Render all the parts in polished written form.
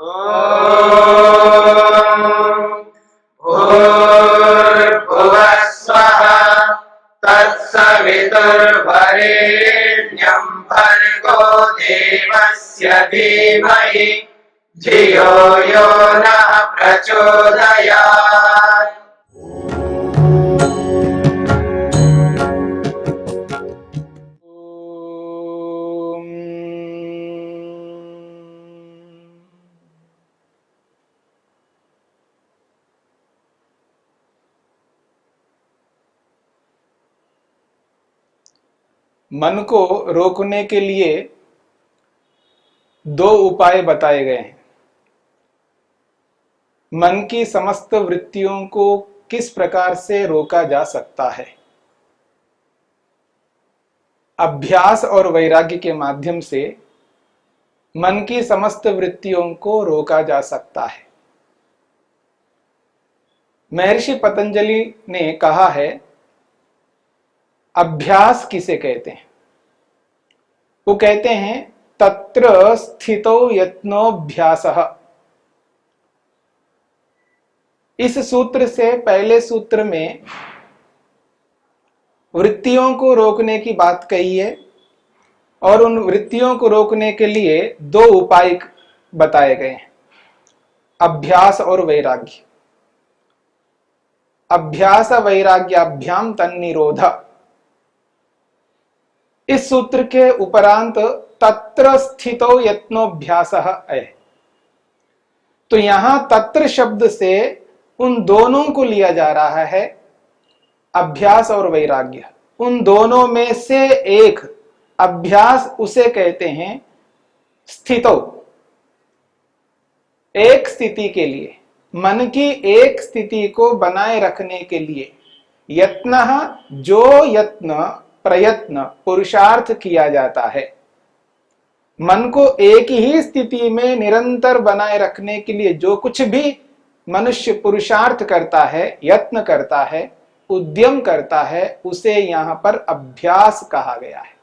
भूर्भुवः स्वः तत्सवितुर्वरेण्यं भर्गो देवस्य धीमहि धियो यो नः प्रचोदयात्। मन को रोकने के लिए दो उपाय बताए गए हैं। मन की समस्त वृत्तियों को किस प्रकार से रोका जा सकता है? अभ्यास और वैराग्य के माध्यम से मन की समस्त वृत्तियों को रोका जा सकता है। महर्षि पतंजलि ने कहा है, अभ्यास किसे कहते हैं? वो कहते हैं तत्र स्थितो यत्नोऽभ्यासः। इस सूत्र से पहले सूत्र में वृत्तियों को रोकने की बात कही है और उन वृत्तियों को रोकने के लिए दो उपाय बताए गए हैं, अभ्यास और वैराग्य। अभ्यास वैराग्याभ्याम तन्निरोध। इस सूत्र के उपरांत तत्र स्थितो यत्नोऽभ्यासः है। तो यहां तत्र शब्द से उन दोनों को लिया जा रहा है, अभ्यास और वैराग्य। उन दोनों में से एक अभ्यास उसे कहते हैं स्थितो। एक स्थिति के लिए, मन की एक स्थिति को बनाए रखने के लिए यत्न, जो यत्न प्रयत्न पुरुषार्थ किया जाता है, मन को एक ही स्थिति में निरंतर बनाए रखने के लिए जो कुछ भी मनुष्य पुरुषार्थ करता है, यत्न करता है, उद्यम करता है, उसे यहां पर अभ्यास कहा गया है।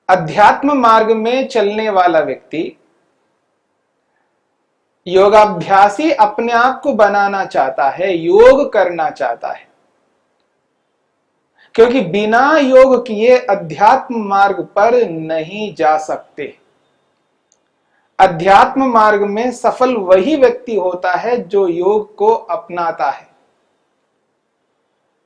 अध्यात्म मार्ग में चलने वाला व्यक्ति, योगाभ्यासी अपने आप को बनाना चाहता है, योग करना चाहता है, क्योंकि बिना योग किए अध्यात्म मार्ग पर नहीं जा सकते। अध्यात्म मार्ग में सफल वही व्यक्ति होता है जो योग को अपनाता है,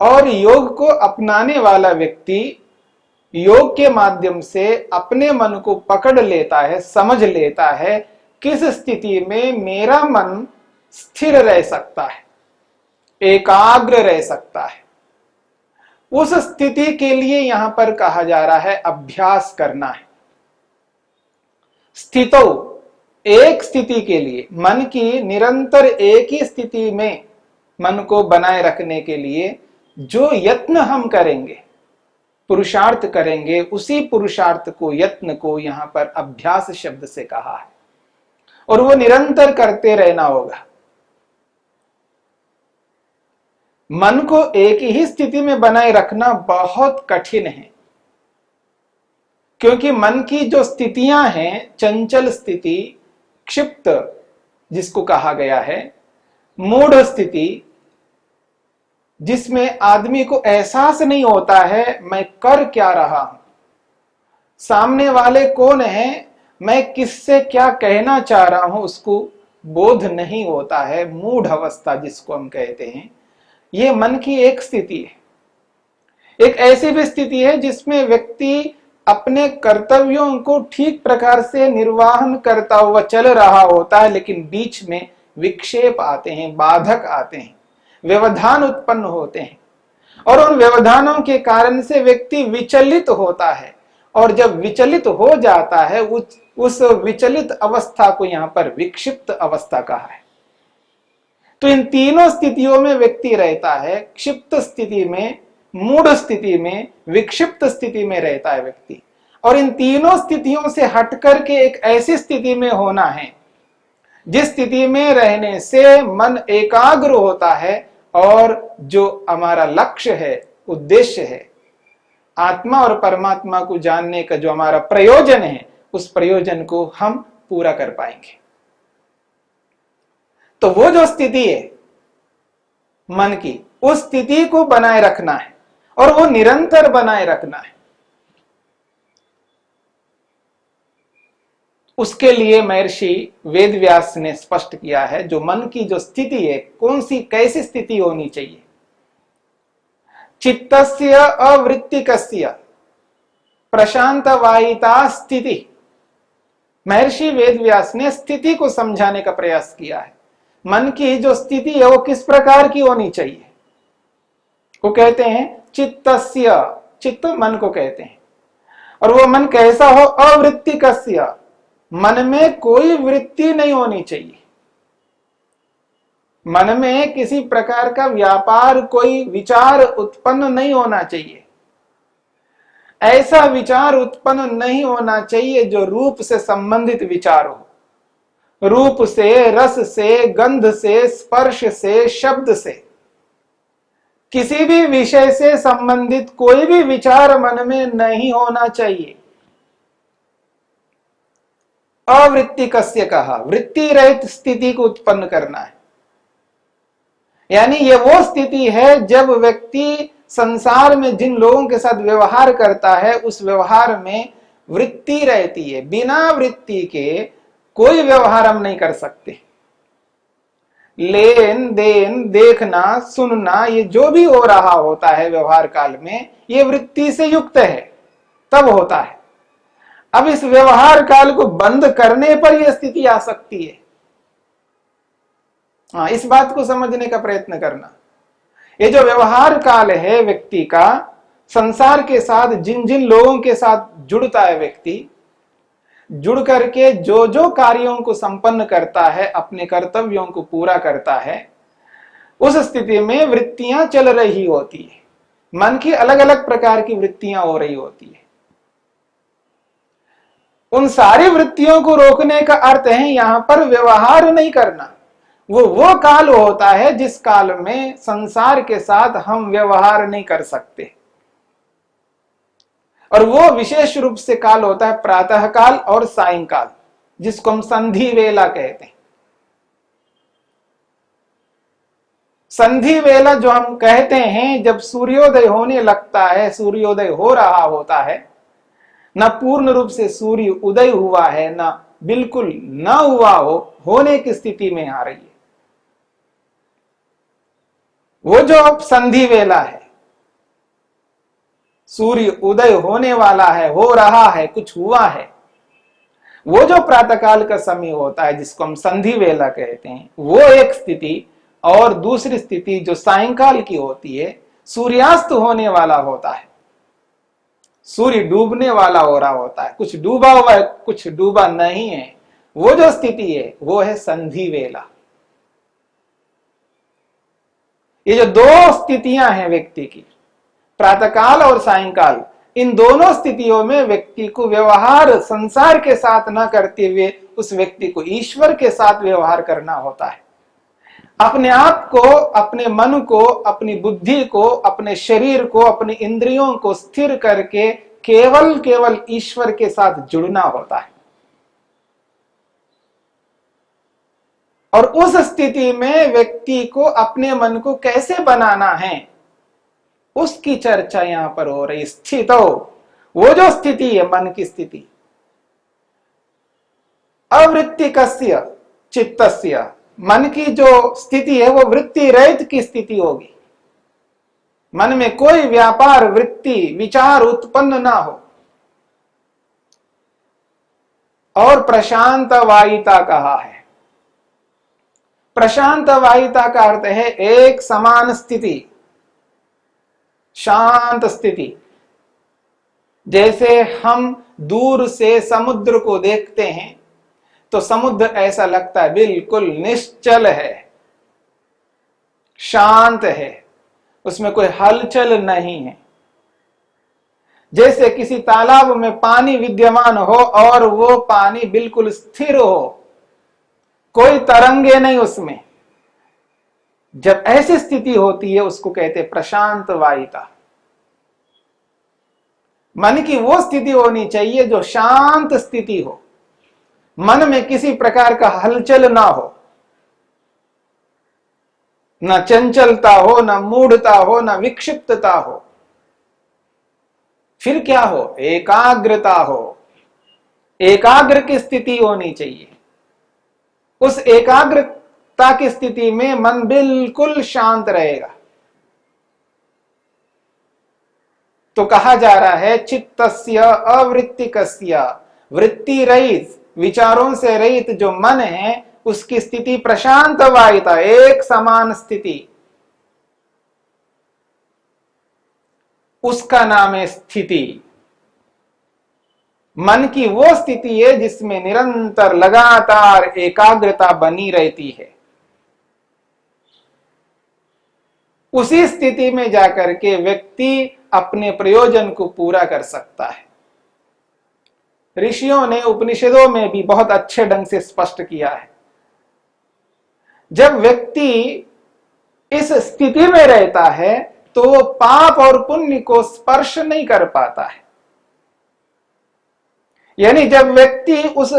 और योग को अपनाने वाला व्यक्ति योग के माध्यम से अपने मन को पकड़ लेता है, समझ लेता है किस स्थिति में मेरा मन स्थिर रह सकता है, एकाग्र रह सकता है। उस स्थिति के लिए यहां पर कहा जा रहा है अभ्यास करना है। स्थितो, एक स्थिति के लिए, मन की निरंतर एक ही स्थिति में मन को बनाए रखने के लिए जो यत्न हम करेंगे, पुरुषार्थ करेंगे, उसी पुरुषार्थ को, यत्न को यहां पर अभ्यास शब्द से कहा है, और वो निरंतर करते रहना होगा। मन को एक ही स्थिति में बनाए रखना बहुत कठिन है, क्योंकि मन की जो स्थितियां हैं, चंचल स्थिति, क्षिप्त जिसको कहा गया है, मूढ़ स्थिति, जिसमें आदमी को एहसास नहीं होता है मैं कर क्या रहा हूं, सामने वाले कौन है, मैं किससे क्या कहना चाह रहा हूं, उसको बोध नहीं होता है। मूढ़ अवस्था जिसको हम कहते हैं, यह मन की एक स्थिति है। एक ऐसी भी स्थिति है जिसमें व्यक्ति अपने कर्तव्यों को ठीक प्रकार से निर्वाहन करता हुआ चल रहा होता है, लेकिन बीच में विक्षेप आते हैं, बाधक आते हैं, व्यवधान उत्पन्न होते हैं, और उन व्यवधानों के कारण से व्यक्ति विचलित होता है, और जब विचलित हो जाता है उस विचलित अवस्था को यहां पर विक्षिप्त अवस्था कहा है। तो इन तीनों स्थितियों में व्यक्ति रहता है, क्षिप्त स्थिति में, मूढ़ स्थिति में, विक्षिप्त स्थिति में रहता है व्यक्ति। और इन तीनों स्थितियों से हटकर के एक ऐसी स्थिति में होना है जिस स्थिति में रहने से मन एकाग्र होता है, और जो हमारा लक्ष्य है, उद्देश्य है, आत्मा और परमात्मा को जानने का जो हमारा प्रयोजन है, उस प्रयोजन को हम पूरा कर पाएंगे। तो वो जो स्थिति है मन की, उस स्थिति को बनाए रखना है और वो निरंतर बनाए रखना है। उसके लिए महर्षि वेदव्यास ने स्पष्ट किया है, जो मन की जो स्थिति है, कौन सी कैसी स्थिति होनी चाहिए। चित्तस्य अवृत्तिकस्य प्रशांतवायिता स्थिति। महर्षि वेदव्यास ने स्थिति को समझाने का प्रयास किया है। मन की जो स्थिति है वो किस प्रकार की होनी चाहिए। वो कहते हैं चित्तस्य, चित्त मन को कहते हैं, और वो मन कैसा हो, अवृत्तिकस्य, मन में कोई वृत्ति नहीं होनी चाहिए। मन में किसी प्रकार का व्यापार, कोई विचार उत्पन्न नहीं होना चाहिए। ऐसा विचार उत्पन्न नहीं होना चाहिए जो रूप से संबंधित विचार हो, रूप से, रस से, गंध से, स्पर्श से, शब्द से, किसी भी विषय से संबंधित कोई भी विचार मन में नहीं होना चाहिए। अवृत्तिकस्य कहा, वृत्ति रहित स्थिति को उत्पन्न करना है। यानी ये वो स्थिति है जब व्यक्ति संसार में जिन लोगों के साथ व्यवहार करता है, उस व्यवहार में वृत्ति रहती है। बिना वृत्ति के कोई व्यवहार हम नहीं कर सकते। लेन देन, देखना, सुनना, ये जो भी हो रहा होता है व्यवहार काल में, ये वृत्ति से युक्त है, तब होता है। अब इस व्यवहार काल को बंद करने पर यह स्थिति आ सकती है। हाँ, इस बात को समझने का प्रयत्न करना। ये जो व्यवहार काल है व्यक्ति का, संसार के साथ जिन जिन लोगों के साथ जुड़ता है व्यक्ति, जुड़ करके जो जो कार्यों को संपन्न करता है, अपने कर्तव्यों को पूरा करता है, उस स्थिति में वृत्तियां चल रही होती है। मन की अलग अलग प्रकार की वृत्तियां हो रही होती है। उन सारी वृत्तियों को रोकने का अर्थ है यहां पर व्यवहार नहीं करना। वो काल होता है जिस काल में संसार के साथ हम व्यवहार नहीं कर सकते, और वो विशेष रूप से काल होता है प्रातः काल और सायंकाल, जिसको हम संधि वेला कहते हैं। संधि वेला जो हम कहते हैं, जब सूर्योदय होने लगता है, सूर्योदय हो रहा होता है, न पूर्ण रूप से सूर्य उदय हुआ है, न बिल्कुल न हुआ हो, होने की स्थिति में आ रही है, वो जो अब संधि वेला है, सूर्य उदय होने वाला है, हो रहा है, कुछ हुआ है, वो जो प्रातःकाल का समय होता है जिसको हम संधि वेला कहते हैं, वो एक स्थिति। और दूसरी स्थिति जो सायंकाल की होती है, सूर्यास्त होने वाला होता है, सूर्य डूबने वाला हो रहा होता है, कुछ डूबा हुआ है, कुछ डूबा नहीं है, वो जो स्थिति है वो है संधि वेला। ये जो दो स्थितियां हैं व्यक्ति की, प्रातःकाल और सायंकाल, इन दोनों स्थितियों में व्यक्ति को व्यवहार संसार के साथ न करते हुए उस व्यक्ति को ईश्वर के साथ व्यवहार करना होता है। अपने आप को, अपने मन को, अपनी बुद्धि को, अपने शरीर को, अपनी इंद्रियों को स्थिर करके केवल ईश्वर के साथ जुड़ना होता है। और उस स्थिति में व्यक्ति को अपने मन को कैसे बनाना है, उसकी चर्चा यहां पर हो रही। स्थितो, वो जो स्थिति है मन की स्थिति, अवृत्तिकस्य चित्तस्य, मन की जो स्थिति है वो वृत्ति रहित की स्थिति होगी। मन में कोई व्यापार, वृत्ति, विचार उत्पन्न ना हो। और प्रशांत वायिता कहा है। प्रशांत वायिता का अर्थ है एक समान स्थिति, शांत स्थिति। जैसे हम दूर से समुद्र को देखते हैं तो समुद्र ऐसा लगता है बिल्कुल निश्चल है, शांत है, उसमें कोई हलचल नहीं है। जैसे किसी तालाब में पानी विद्यमान हो और वो पानी बिल्कुल स्थिर हो, कोई तरंगे नहीं उसमें, जब ऐसी स्थिति होती है उसको कहते हैं प्रशांत वायिता। मन की वो स्थिति होनी चाहिए जो शांत स्थिति हो, मन में किसी प्रकार का हलचल ना हो, न चंचलता हो, न मूढ़ता हो, न विक्षिप्तता हो। फिर क्या हो? एकाग्रता हो, एकाग्र की स्थिति होनी चाहिए। उस एकाग्रता की स्थिति में मन बिल्कुल शांत रहेगा। तो कहा जा रहा है चित्तस्य अवृत्तिकस्य, वृत्ति रहित, विचारों से रहित जो मन है उसकी स्थिति प्रशांत वायता, एक समान स्थिति, उसका नाम है स्थिति। मन की वो स्थिति है जिसमें निरंतर लगातार एकाग्रता बनी रहती है। उसी स्थिति में जाकर के व्यक्ति अपने प्रयोजन को पूरा कर सकता है। ऋषियों ने उपनिषदों में भी बहुत अच्छे ढंग से स्पष्ट किया है, जब व्यक्ति इस स्थिति में रहता है तो वो पाप और पुण्य को स्पर्श नहीं कर पाता है। यानी जब व्यक्ति उस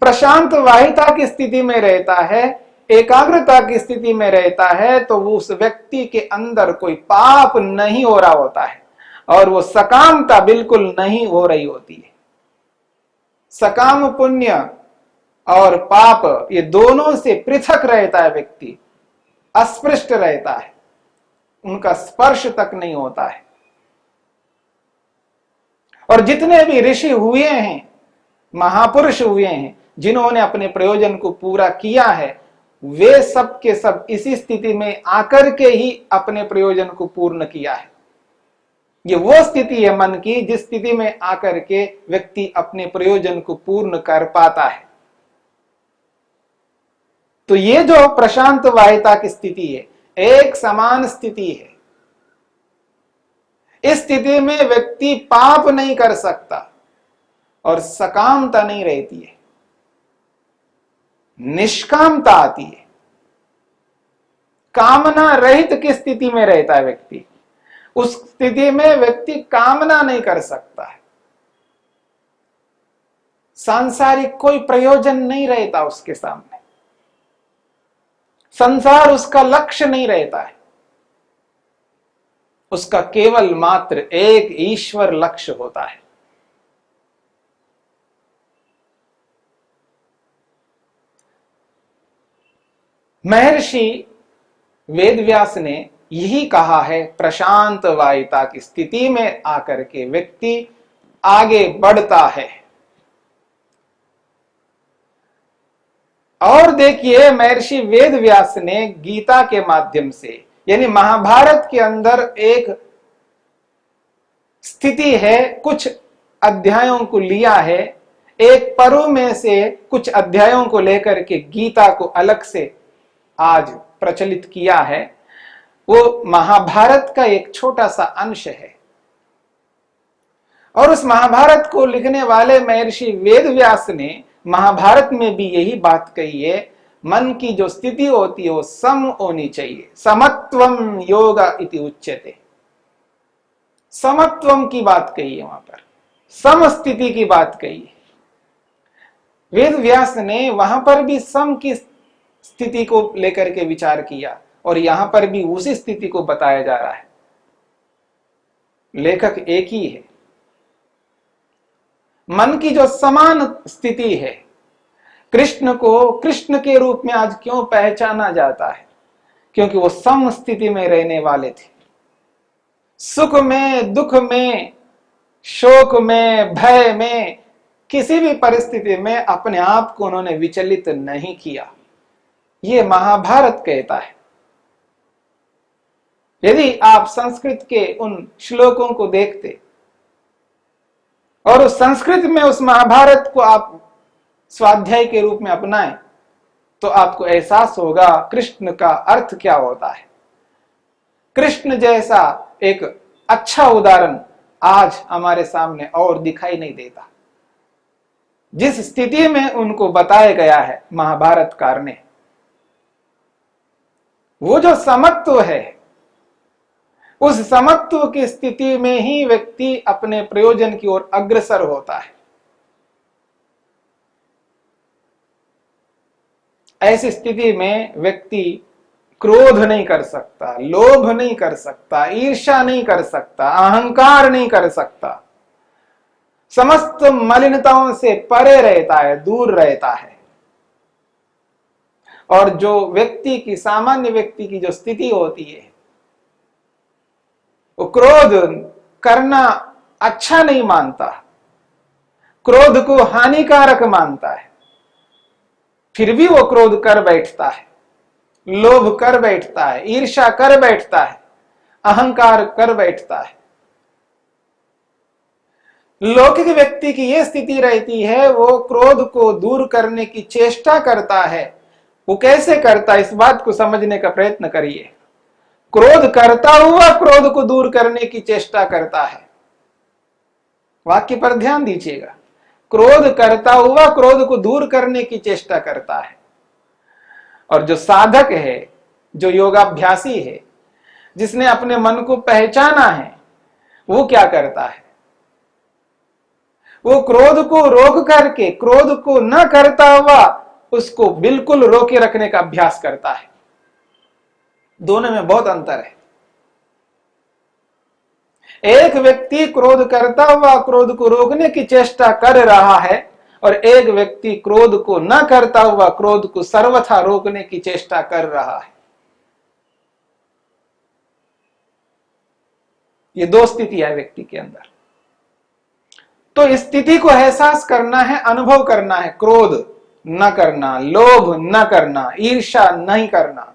प्रशांत वाहिता की स्थिति में रहता है, एकाग्रता की स्थिति में रहता है, तो वो उस व्यक्ति के अंदर कोई पाप नहीं हो रहा होता है और वो सकामता बिल्कुल नहीं हो रही होती है। सकाम पुण्य और पाप ये दोनों से पृथक रहता है व्यक्ति, अस्पृष्ट रहता है, उनका स्पर्श तक नहीं होता है। और जितने भी ऋषि हुए हैं, महापुरुष हुए हैं, जिन्होंने अपने प्रयोजन को पूरा किया है, वे सब के सब इसी स्थिति में आकर के ही अपने प्रयोजन को पूर्ण किया है। ये वो स्थिति है मन की जिस स्थिति में आकर के व्यक्ति अपने प्रयोजन को पूर्ण कर पाता है। तो ये जो प्रशांत वाहिता की स्थिति है, एक समान स्थिति है। इस स्थिति में व्यक्ति पाप नहीं कर सकता और सकामता नहीं रहती है, निष्कामता आती है। कामना रहित की स्थिति में रहता है व्यक्ति। उस स्थिति में व्यक्ति कामना नहीं कर सकता है, सांसारिक कोई प्रयोजन नहीं रहता उसके सामने, संसार उसका लक्ष्य नहीं रहता है, उसका केवल मात्र एक ईश्वर लक्ष्य होता है। महर्षि वेदव्यास ने यही कहा है, प्रशांत वायता की स्थिति में आकर के व्यक्ति आगे बढ़ता है। और देखिए महर्षि वेदव्यास ने गीता के माध्यम से, यानी महाभारत के अंदर एक स्थिति है, कुछ अध्यायों को लिया है, एक पर्व में से कुछ अध्यायों को लेकर के गीता को अलग से आज प्रचलित किया है। वो महाभारत का एक छोटा सा अंश है और उस महाभारत को लिखने वाले महर्षि वेदव्यास ने महाभारत में भी यही बात कही है, मन की जो स्थिति होती है वो सम होनी चाहिए। समत्वम योग इति उच्यते। समत्वम की बात कही है, वहां पर सम स्थिति की बात कही है। वेदव्यास ने वहां पर भी सम की स्थिति को लेकर के विचार किया और यहां पर भी उसी स्थिति को बताया जा रहा है। लेखक एक ही है। मन की जो समान स्थिति है, कृष्ण को कृष्ण के रूप में आज क्यों पहचाना जाता है? क्योंकि वो सम स्थिति में रहने वाले थे। सुख में, दुख में, शोक में, भय में, किसी भी परिस्थिति में अपने आप को उन्होंने विचलित नहीं किया। ये महाभारत कहता है। यदि आप संस्कृत के उन श्लोकों को देखते और उस संस्कृत में उस महाभारत को आप स्वाध्याय के रूप में अपनाएं तो आपको एहसास होगा कृष्ण का अर्थ क्या होता है। कृष्ण जैसा एक अच्छा उदाहरण आज हमारे सामने और दिखाई नहीं देता। जिस स्थिति में उनको बताया गया है महाभारतकार ने, वो जो समत्व है, उस समत्व की स्थिति में ही व्यक्ति अपने प्रयोजन की ओर अग्रसर होता है। ऐसी स्थिति में व्यक्ति क्रोध नहीं कर सकता, लोभ नहीं कर सकता, ईर्ष्या नहीं कर सकता, अहंकार नहीं कर सकता, समस्त मलिनताओं से परे रहता है, दूर रहता है। और जो व्यक्ति की, सामान्य व्यक्ति की जो स्थिति होती है, वो क्रोध करना अच्छा नहीं मानता, क्रोध को हानिकारक मानता है, फिर भी वो क्रोध कर बैठता है, लोभ कर बैठता है, ईर्ष्या कर बैठता है, अहंकार कर बैठता है। लौकिक व्यक्ति की यह स्थिति रहती है, वो क्रोध को दूर करने की चेष्टा करता है। वो कैसे करता है, इस बात को समझने का प्रयत्न करिए। क्रोध करता हुआ क्रोध को दूर करने की चेष्टा करता है। वाक्य पर ध्यान दीजिएगा, क्रोध करता हुआ क्रोध को दूर करने की चेष्टा करता है। और जो साधक है, जो योगाभ्यासी है, जिसने अपने मन को पहचाना है, वो क्या करता है, वो क्रोध को रोक करके, क्रोध को न करता हुआ उसको बिल्कुल रोके रखने का अभ्यास करता है। दोनों में बहुत अंतर है। एक व्यक्ति क्रोध करता हुआ क्रोध को रोकने की चेष्टा कर रहा है, और एक व्यक्ति क्रोध को न करता हुआ क्रोध को सर्वथा रोकने की चेष्टा कर रहा है। ये दो स्थिति है व्यक्ति के अंदर। तो इस स्थिति को एहसास करना है, अनुभव करना है। क्रोध न करना, लोभ न करना, ईर्ष्या नहीं करना,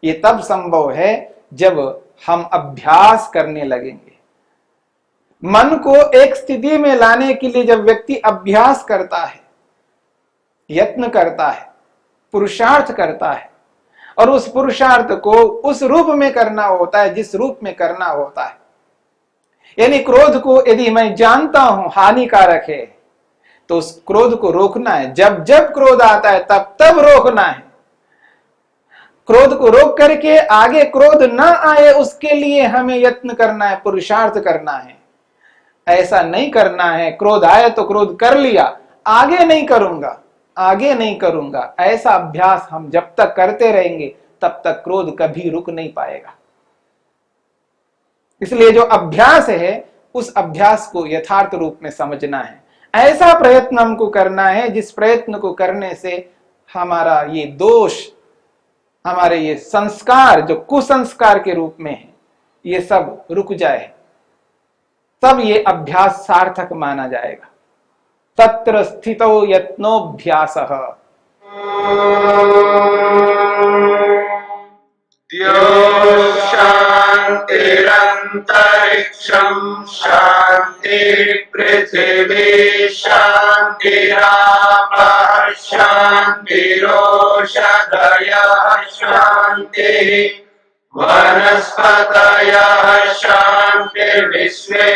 ये तब संभव है जब हम अभ्यास करने लगेंगे। मन को एक स्थिति में लाने के लिए जब व्यक्ति अभ्यास करता है, यत्न करता है, पुरुषार्थ करता है, और उस पुरुषार्थ को उस रूप में करना होता है जिस रूप में करना होता है। यानी क्रोध को यदि मैं जानता हूं हानिकारक है, तो उस क्रोध को रोकना है। जब जब क्रोध आता है तब तब रोकना है। क्रोध को रोक करके आगे क्रोध न आए उसके लिए हमें यत्न करना है, पुरुषार्थ करना है। ऐसा नहीं करना है क्रोध आया तो क्रोध कर लिया, आगे नहीं करूंगा, आगे नहीं करूंगा। ऐसा अभ्यास हम जब तक करते रहेंगे तब तक क्रोध कभी रुक नहीं पाएगा। इसलिए जो अभ्यास है उस अभ्यास को यथार्थ रूप में समझना है। ऐसा प्रयत्न हमको करना है जिस प्रयत्न को करने से हमारा ये दोष, हमारे ये संस्कार जो कुसंस्कार के रूप में है, ये सब रुक जाए, तब ये अभ्यास सार्थक माना जाएगा। तत्र स्थितो यत्नोऽभ्यासः। शान्तिरन्तरिक्षं शान्तिः पृथिवी शान्तिरापः शान्तिरोषधयः शान्तिः वनस्पतयः शान्तिर्विश्वे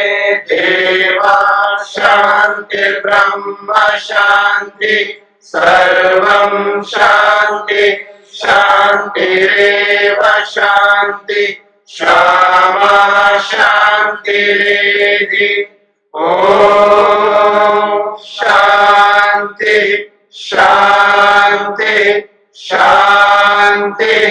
देवाः शान्तिर्ब्रह्म शान्तिः सर्वं शान्तिः शान्तिरेव शान्ति क्षमा शान्तिरेधि। ॐ शान्ति शान्ति शान्तिः।